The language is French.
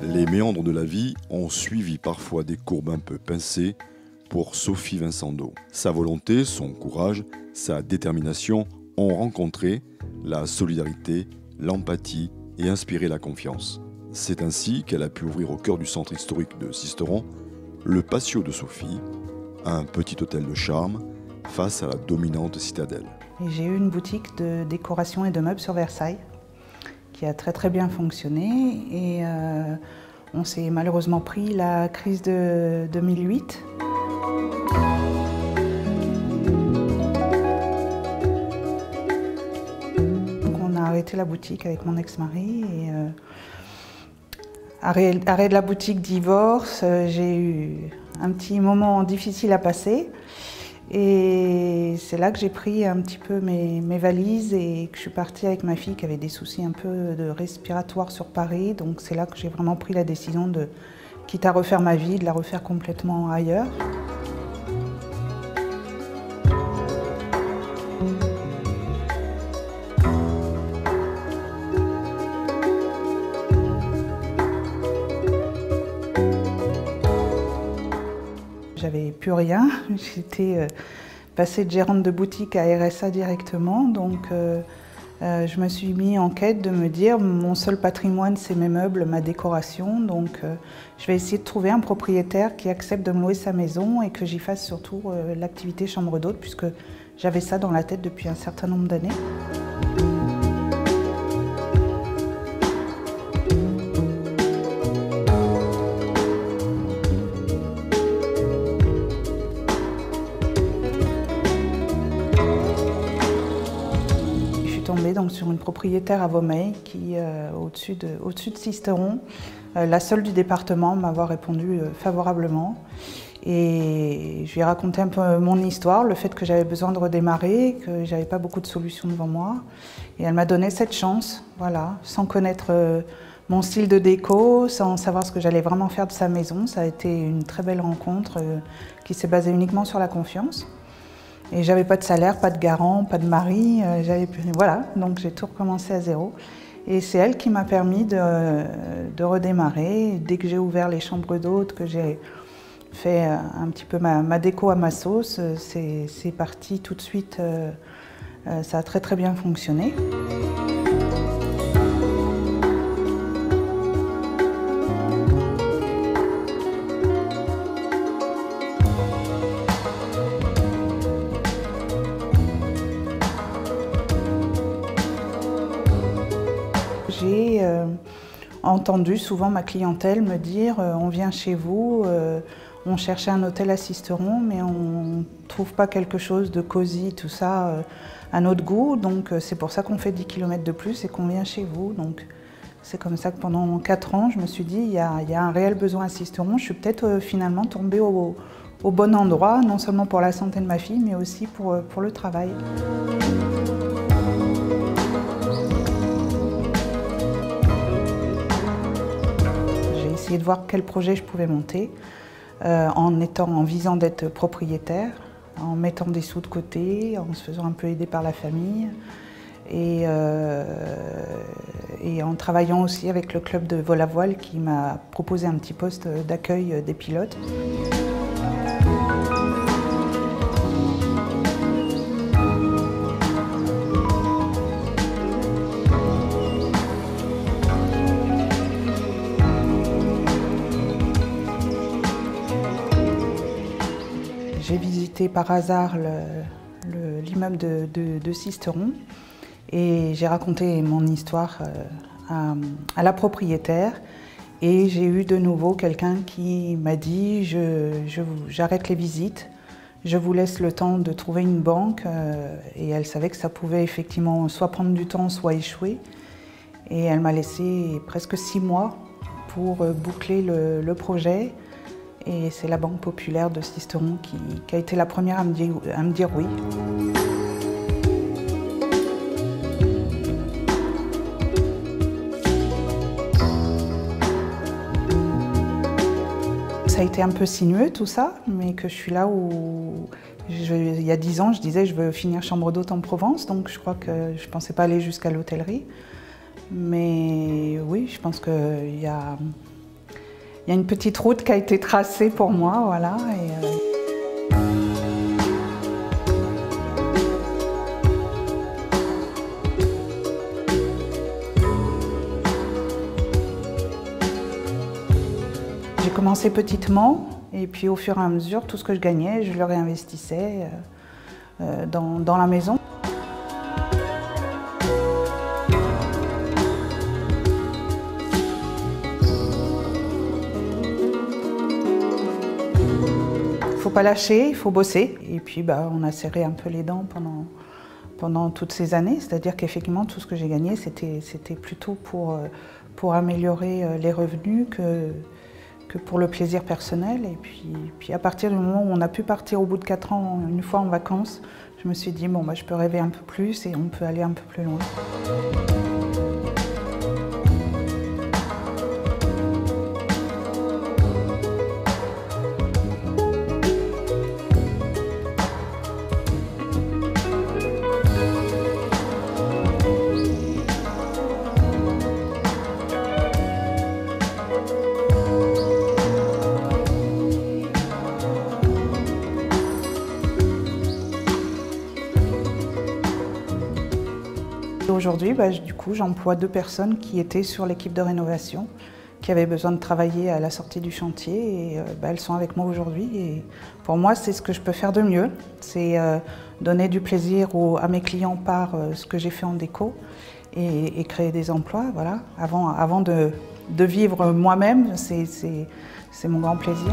Les méandres de la vie ont suivi parfois des courbes un peu pincées pour Sophie Vincendo. Sa volonté, son courage, sa détermination ont rencontré la solidarité, l'empathie et inspiré la confiance. C'est ainsi qu'elle a pu ouvrir au cœur du centre historique de Sisteron le patio de Sophie, un petit hôtel de charme face à la dominante citadelle. J'ai eu une boutique de décoration et de meubles sur Versailles qui a très bien fonctionné et on s'est malheureusement pris la crise de 2008. Donc on a arrêté la boutique avec mon ex-mari et arrêt de la boutique, divorce, j'ai eu un petit moment difficile à passer. Et c'est là que j'ai pris un petit peu mes valises et que je suis partie avec ma fille qui avait des soucis un peu de respiratoire sur Paris. Donc c'est là que j'ai vraiment pris la décision de, quitte à refaire ma vie, de la refaire complètement ailleurs. J'avais plus rien, j'étais passée de gérante de boutique à RSA directement, donc je me suis mis en quête de me dire mon seul patrimoine c'est mes meubles, ma décoration, donc je vais essayer de trouver un propriétaire qui accepte de me louer sa maison et que j'y fasse surtout l'activité chambre d'hôte puisque j'avais ça dans la tête depuis un certain nombre d'années. Donc sur une propriétaire à Vaumeil qui au-dessus de Sisteron, la seule du département m'avoir répondu favorablement. Et je lui ai raconté un peu mon histoire, le fait que j'avais besoin de redémarrer, que j'avais pas beaucoup de solutions devant moi. Et elle m'a donné cette chance, voilà, sans connaître mon style de déco, sans savoir ce que j'allais vraiment faire de sa maison. Ça a été une très belle rencontre qui s'est basée uniquement sur la confiance. Et j'avais pas de salaire, pas de garant, pas de mari, voilà, donc j'ai tout recommencé à zéro. Et c'est elle qui m'a permis de redémarrer. Dès que j'ai ouvert les chambres d'hôtes, que j'ai fait un petit peu ma déco à ma sauce, c'est parti tout de suite, ça a très bien fonctionné. J'ai entendu souvent ma clientèle me dire on vient chez vous, on cherchait un hôtel à Sisteron mais on ne trouve pas quelque chose de cosy, tout ça à notre goût, donc c'est pour ça qu'on fait 10 km de plus et qu'on vient chez vous. Donc c'est comme ça que pendant 4 ans je me suis dit il y a un réel besoin à Sisteron, je suis peut-être finalement tombée au bon endroit, non seulement pour la santé de ma fille mais aussi pour le travail. J'ai essayé de voir quel projet je pouvais monter en visant d'être propriétaire, en mettant des sous de côté, en se faisant un peu aider par la famille et en travaillant aussi avec le club de vol à voile qui m'a proposé un petit poste d'accueil des pilotes. J'ai visité par hasard l'immeuble de Sisteron et j'ai raconté mon histoire à la propriétaire et j'ai eu de nouveau quelqu'un qui m'a dit j'arrête les visites, je vous laisse le temps de trouver une banque et elle savait que ça pouvait effectivement soit prendre du temps soit échouer et elle m'a laissé presque 6 mois pour boucler le projet. Et c'est la Banque Populaire de Sisteron qui a été la première à me dire oui. Ça a été un peu sinueux tout ça, mais que je suis là où il y a 10 ans je disais je veux finir chambre d'hôte en Provence, donc je crois que je ne pensais pas aller jusqu'à l'hôtellerie. Mais oui, je pense qu'il y a Il y a une petite route qui a été tracée pour moi, voilà. J'ai commencé petitement et puis au fur et à mesure, tout ce que je gagnais, je le réinvestissais dans la maison. Il ne faut pas lâcher, il faut bosser. Et puis on a serré un peu les dents pendant toutes ces années. C'est-à-dire qu'effectivement, tout ce que j'ai gagné, c'était plutôt pour améliorer les revenus que pour le plaisir personnel. Et puis à partir du moment où on a pu partir au bout de 4 ans, une fois en vacances, je me suis dit, bon, je peux rêver un peu plus et on peut aller un peu plus loin. Aujourd'hui, du coup, j'emploie 2 personnes qui étaient sur l'équipe de rénovation, qui avaient besoin de travailler à la sortie du chantier et elles sont avec moi aujourd'hui. Et pour moi, c'est ce que je peux faire de mieux, c'est donner du plaisir à mes clients par ce que j'ai fait en déco et créer des emplois. Voilà. Avant de vivre moi-même, c'est mon grand plaisir.